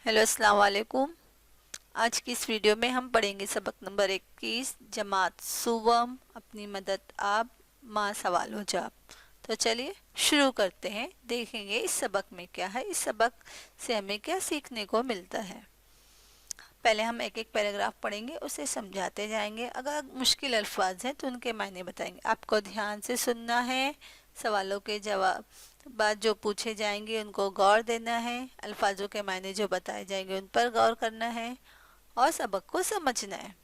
Hello अस्सलाम वालेकुम। आज की इस वीडियो में हम पढ़ेंगे सबक नंबर 21 जमात सुवम अपनी मदद आप माँ सवाल हो जाब। तो चलिए शुरू करते हैं, देखेंगे इस सबक में क्या है, इस सबक से हमें क्या सीखने को मिलता है। पहले हम एक एक पैराग्राफ पढ़ेंगे, उसे समझाते जाएंगे। अगर मुश्किल अल्फाज हैं तो उनके मायने बताएंगे। आपको ध्यान से सुनना है, सवालों के जवाब बाद जो पूछे जाएंगे उनको गौर देना है, अल्फाजों के मायने जो बताए जाएंगे उन पर गौर करना है और सबक को समझना है।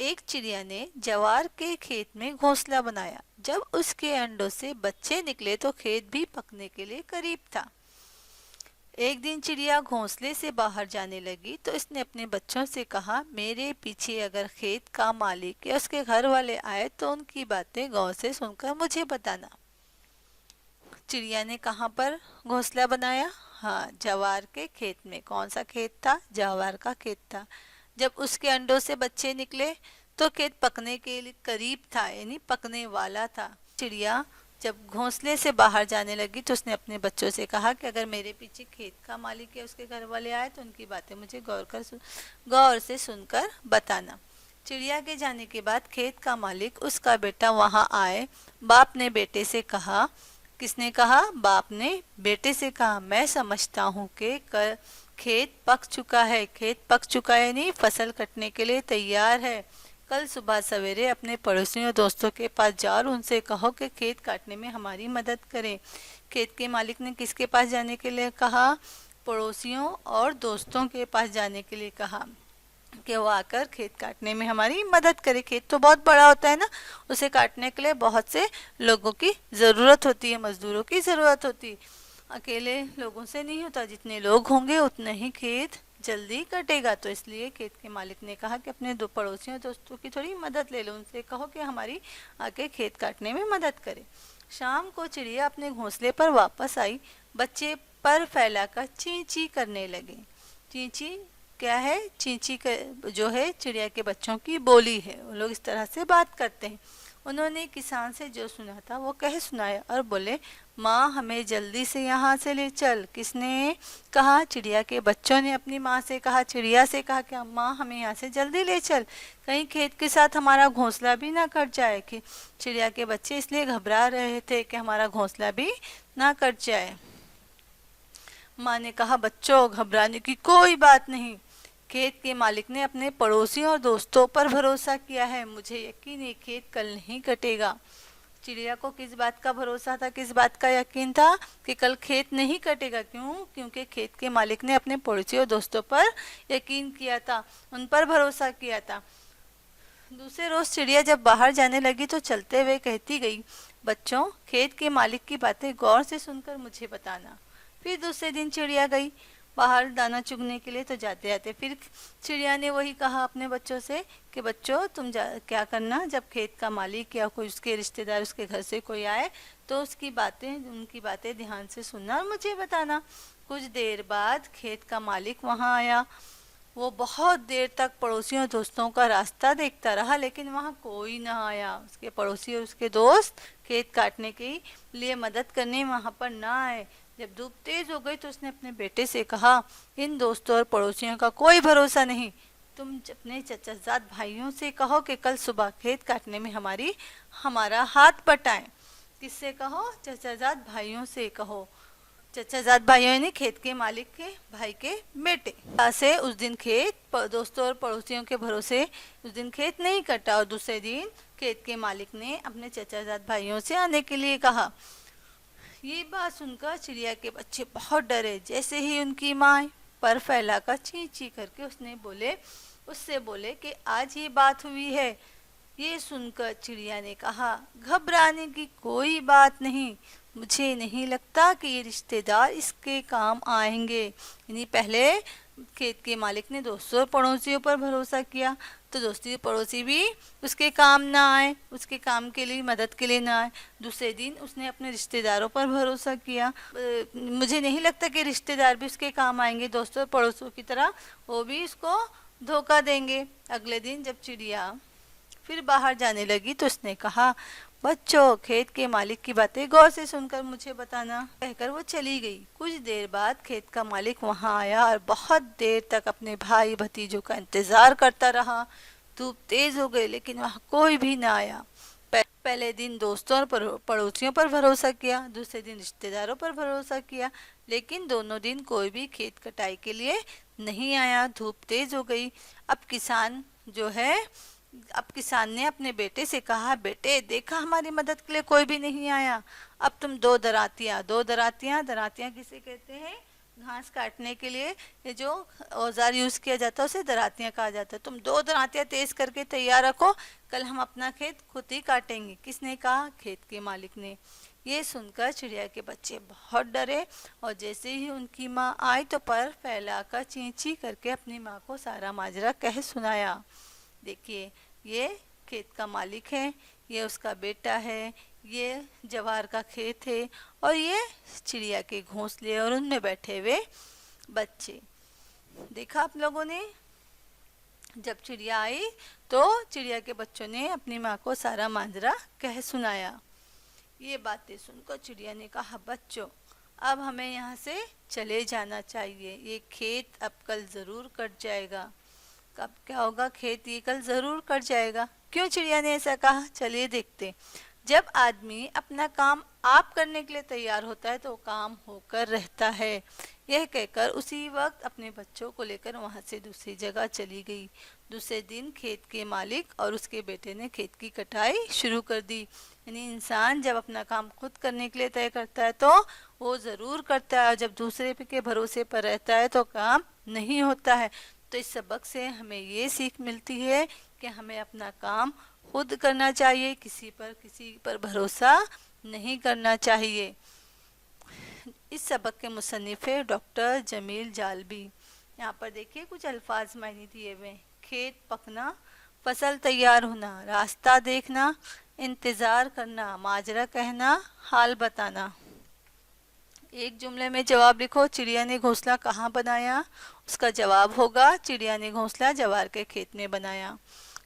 एक चिड़िया ने जवार के खेत में घोंसला बनाया। जब उसके अंडों से बच्चे निकले तो खेत भी पकने के लिए करीब था। एक दिन चिड़िया घोंसले से बाहर जाने लगी तो इसने अपने बच्चों से कहा, मेरे पीछे अगर खेत का मालिक या उसके घर वाले आए तो उनकी बातें गौर से सुनकर मुझे बताना। चिड़िया ने कहाँ पर घोंसला बनाया? हाँ, जवार के खेत में। कौन सा खेत था? जवार का खेत था। जब उसके अंडों से बच्चे निकले तो खेत पकने के लिए करीब था, यानी पकने वाला था। चिड़िया जब घोंसले से बाहर जाने लगी तो उसने अपने बच्चों से कहा कि अगर मेरे पीछे खेत का मालिक या उसके घर वाले आए तो उनकी बातें मुझे गौर से सुनकर बताना। चिड़िया के जाने के बाद खेत का मालिक उसका बेटा वहां आए। बाप ने बेटे से कहा, किसने कहा? बाप ने बेटे से कहा, मैं समझता हूँ कि खेत पक चुका है। खेत पक चुका है नहीं, फसल कटने के लिए तैयार है। कल सुबह सवेरे अपने पड़ोसियों और दोस्तों के पास जाओ और उनसे कहो कि खेत काटने में हमारी मदद करें। खेत के मालिक ने किसके पास जाने के लिए कहा? पड़ोसियों और दोस्तों के पास जाने के लिए कहा कि वो आकर खेत काटने में हमारी मदद करे। खेत तो बहुत बड़ा होता है ना, उसे काटने के लिए बहुत से लोगों की ज़रूरत होती है, मजदूरों की ज़रूरत होती है। अकेले लोगों से नहीं होता, जितने लोग होंगे उतने ही खेत जल्दी कटेगा। तो इसलिए खेत के मालिक ने कहा कि अपने दो पड़ोसियों दोस्तों की थोड़ी मदद ले लो, उनसे कहो कि हमारी आके खेत काटने में मदद करे। शाम को चिड़िया अपने घोंसले पर वापस आई। बच्चे पर फैलाकर ची ची करने लगे। ची ची क्या है? चींची जो है चिड़िया के बच्चों की बोली है, वो लोग इस तरह से बात करते हैं। उन्होंने किसान से जो सुना था वो कह सुनाया और बोले, माँ हमें जल्दी से यहाँ से ले चल। किसने कहा? चिड़िया के बच्चों ने अपनी माँ से कहा, चिड़िया से कहा कि माँ हमें यहाँ से जल्दी ले चल, कहीं खेत के साथ हमारा घोंसला भी ना कट जाए। कि चिड़िया के बच्चे इसलिए घबरा रहे थे कि हमारा घोंसला भी ना कट जाए। माँ ने कहा, बच्चों घबराने की कोई बात नहीं। खेत के मालिक ने अपने पड़ोसियों और दोस्तों पर भरोसा किया है, मुझे यकीन है खेत कल नहीं कटेगा। चिड़िया को किस बात का भरोसा था, किस बात का यकीन था कि कल खेत नहीं कटेगा? क्यों? क्योंकि खेत के मालिक ने अपने पड़ोसियों और दोस्तों पर यकीन किया था, उन पर भरोसा किया था। दूसरे रोज चिड़िया जब बाहर जाने लगी तो चलते हुए कहती गई, बच्चों खेत के मालिक की बातें गौर से सुनकर मुझे बताना। फिर दूसरे दिन चिड़िया गई बाहर दाना चुगने के लिए। तो जाते जाते फिर चिड़िया ने वही कहा अपने बच्चों से कि बच्चों तुम क्या करना, जब खेत का मालिक या कोई उसके रिश्तेदार उसके घर से कोई आए तो उनकी बातें ध्यान से सुनना और मुझे बताना। कुछ देर बाद खेत का मालिक वहां आया। वो बहुत देर तक पड़ोसियों और दोस्तों का रास्ता देखता रहा, लेकिन वहां कोई ना आया। उसके पड़ोसी और उसके दोस्त खेत काटने के लिए मदद करने वहां पर ना आए। जब धूप तेज हो गई तो उसने अपने बेटे से कहा, इन दोस्तों और पड़ोसियों का कोई भरोसा नहीं। तुम अपने चचाजाद भाइयों से कहो कि कल सुबह खेत काटने में हमारा हाथ बटाएं। किससे कहो? चचाजाद भाइयों से कहो। चचाजाद भाइयों ने खेत के मालिक के भाई के बेटे से उस दिन खेत दोस्तों और पड़ोसियों के भरोसे उस दिन खेत नहीं कटा और दूसरे दिन खेत के मालिक ने अपने चचाजाद भाइयों से आने के लिए कहा। ये बात सुनकर चिड़िया के बच्चे बहुत डरे। जैसे ही उनकी माँ पर फैलाकर ची ची करके उससे बोले कि आज ये बात हुई है। ये सुनकर चिड़िया ने कहा, घबराने की कोई बात नहीं, मुझे नहीं लगता कि ये रिश्तेदार इसके काम आएंगे। यानी पहले खेत के मालिक ने दोस्तों और पड़ोसियों पर भरोसा किया तो दोस्ती पड़ोसी भी उसके काम ना आए, उसके काम के लिए मदद के लिए ना आए। दूसरे दिन उसने अपने रिश्तेदारों पर भरोसा किया, मुझे नहीं लगता कि रिश्तेदार भी उसके काम आएंगे, दोस्तों और पड़ोसियों की तरह वो भी इसको धोखा देंगे। अगले दिन जब चिड़िया फिर बाहर जाने लगी तो उसने कहा, बच्चों, खेत के मालिक की बातें गौर से सुनकर मुझे बताना, कहकर वो चली गई। कुछ देर बाद खेत का मालिक वहां आया और बहुत देर तक अपने भाई भतीजों का इंतजार करता रहा। धूप तेज हो गई लेकिन वहां कोई भी ना आया। पहले दिन दोस्तों और पड़ोसियों पर भरोसा किया, दूसरे दिन रिश्तेदारों पर भरोसा किया, लेकिन दोनों दिन कोई भी खेत कटाई के लिए नहीं आया। धूप तेज हो गई। अब किसान ने अपने बेटे से कहा, बेटे देखा, हमारी मदद के लिए कोई भी नहीं आया। अब तुम दो दरातियां किसे कहते हैं? घास काटने के लिए ये जो औजार यूज किया जाता है उसे दरातियां कहा जाता है। तुम दो दरातियां तेज करके तैयार रखो, कल हम अपना खेत खुद ही काटेंगे। किसने कहा? खेत के मालिक ने। ये सुनकर चिड़िया के बच्चे बहुत डरे और जैसे ही उनकी माँ आई तो पर फैलाकर चींची करके अपनी माँ को सारा माजरा कह सुनाया। देखिए, ये खेत का मालिक है, ये उसका बेटा है, ये जवार का खेत है और ये चिड़िया के घोंसले और उनमें बैठे हुए बच्चे। देखा आप लोगों ने? जब चिड़िया आई तो चिड़िया के बच्चों ने अपनी माँ को सारा माजरा कह सुनाया। ये बातें सुनकर चिड़िया ने कहा, बच्चों अब हमें यहाँ से चले जाना चाहिए, ये खेत अब कल ज़रूर कट जाएगा। कब क्या होगा? खेत ये कल ज़रूर कट जाएगा। क्यों चिड़िया ने ऐसा कहा? चलिए देखते। जब आदमी अपना काम आप करने के लिए तैयार होता है तो काम होकर रहता है। यह कहकर उसी वक्त अपने बच्चों को लेकर वहां से दूसरी जगह चली गई। दूसरे दिन खेत के मालिक और उसके बेटे ने खेत की कटाई शुरू कर दी। यानी इंसान जब अपना काम खुद करने के लिए तय करता है तो वो ज़रूर करता है, और जब दूसरे के भरोसे पर रहता है तो काम नहीं होता है। तो इस सबक से हमें ये सीख मिलती है कि हमें अपना काम खुद करना चाहिए, किसी पर भरोसा नहीं करना चाहिए। इस सबक के मुसन्निफ है डॉक्टर जमील जालबी। यहाँ पर देखिए कुछ अल्फाज मायने दिए हुए। खेत पकना, फसल तैयार होना, रास्ता देखना, इंतज़ार करना, माजरा कहना, हाल बताना। एक जुमले में जवाब लिखो। चिड़िया ने घोंसला कहाँ बनाया? उसका जवाब होगा, चिड़िया ने घोंसला जवार के खेत में बनाया।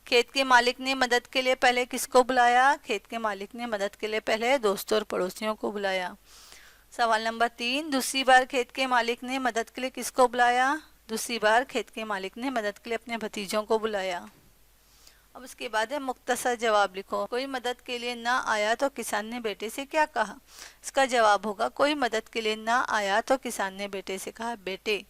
खेत के मालिक ने मदद के लिए पहले किसको बुलाया? खेत के मालिक ने मदद के लिए पहले दोस्तों और पड़ोसियों को बुलाया। सवाल नंबर 3, दूसरी बार खेत के मालिक ने मदद के लिए किसको बुलाया? दूसरी बार खेत के मालिक ने मदद के लिए अपने भतीजों को बुलाया। अब उसके बाद है मुख्तसर जवाब लिखो। कोई मदद के लिए ना आया तो किसान ने बेटे से क्या कहा? इसका जवाब होगा, कोई मदद के लिए ना आया तो किसान ने बेटे से कहा, बेटे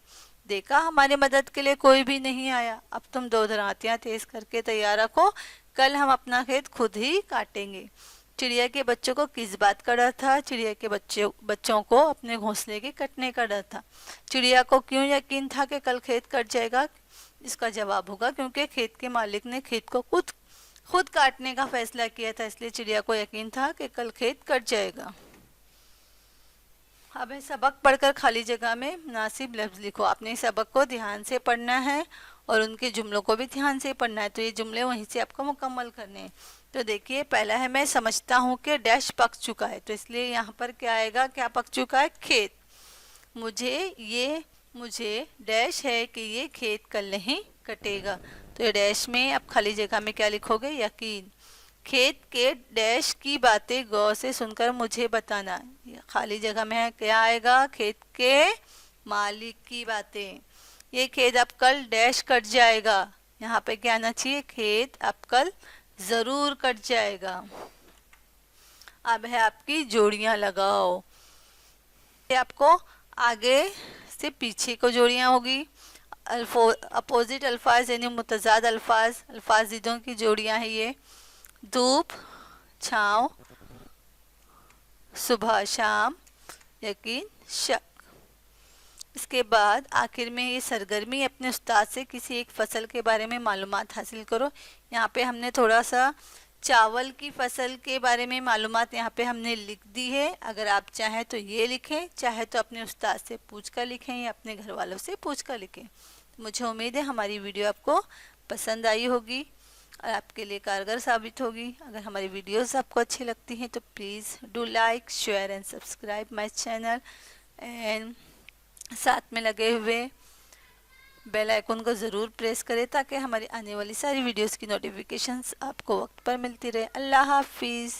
देखा, हमारी मदद के लिए कोई भी नहीं आया। अब तुम दो दरातियां तेज करके तैयार रखो, कल हम अपना खेत खुद ही काटेंगे। चिड़िया के बच्चों को किस बात का डर था? चिड़िया के बच्चों को अपने घोंसले के कटने का डर था। चिड़िया को क्यों यकीन था कि कल खेत कट जाएगा? इसका जवाब होगा, क्योंकि खेत के मालिक ने खेत को खुद काटने का फैसला किया था, इसलिए चिड़िया को यकीन था कि कल खेत कट जाएगा। अब है सबक पढ़कर खाली जगह में मुनासिब लफ्ज़ लिखो। आपने सबक को ध्यान से पढ़ना है और उनके जुमलों को भी ध्यान से पढ़ना है, तो ये जुमले वहीं से आपको मुकम्मल करने हैं। तो देखिए, पहला है, मैं समझता हूँ कि डैश पक चुका है, तो इसलिए यहाँ पर क्या आएगा? क्या पक चुका है? खेत। मुझे डैश है कि ये खेत कल नहीं कटेगा, तो ये डैश में अब खाली जगह में क्या लिखोगे? यकीन। खेत के डैश की बातें गौर से सुनकर मुझे बताना। खाली जगह में क्या आएगा? खेत के मालिक की बातें। ये खेत अब कल डैश कट जाएगा, यहाँ पे क्या आना चाहिए? खेत अब कल जरूर कट जाएगा। अब है आपकी जोड़ियां लगाओ। ये आपको आगे से पीछे को जोड़ियां होगी। अपोजिट अल्फाज यानी मुतजाद अल्फाज जिदों की जोड़ियां है ये। धूप छाँव, सुबह शाम, यकीन शक। इसके बाद आखिर में ये सरगर्मी, अपने उस्ताद से किसी एक फसल के बारे में मालूमात हासिल करो। यहाँ पे हमने थोड़ा सा चावल की फसल के बारे में मालूमात यहाँ पे हमने लिख दी है। अगर आप चाहें तो ये लिखें, चाहे तो अपने उस्ताद से पूछ कर लिखें या अपने घर वालों से पूछ कर लिखें। मुझे उम्मीद है हमारी वीडियो आपको पसंद आई होगी और आपके लिए कारगर साबित होगी। अगर हमारी वीडियोस आपको अच्छी लगती हैं तो please do like, share and subscribe my channel, and साथ में लगे हुए बेल आइकन को ज़रूर प्रेस करें ताकि हमारी आने वाली सारी वीडियोस की नोटिफिकेशंस आपको वक्त पर मिलती रहे। अल्लाह हाफिज़।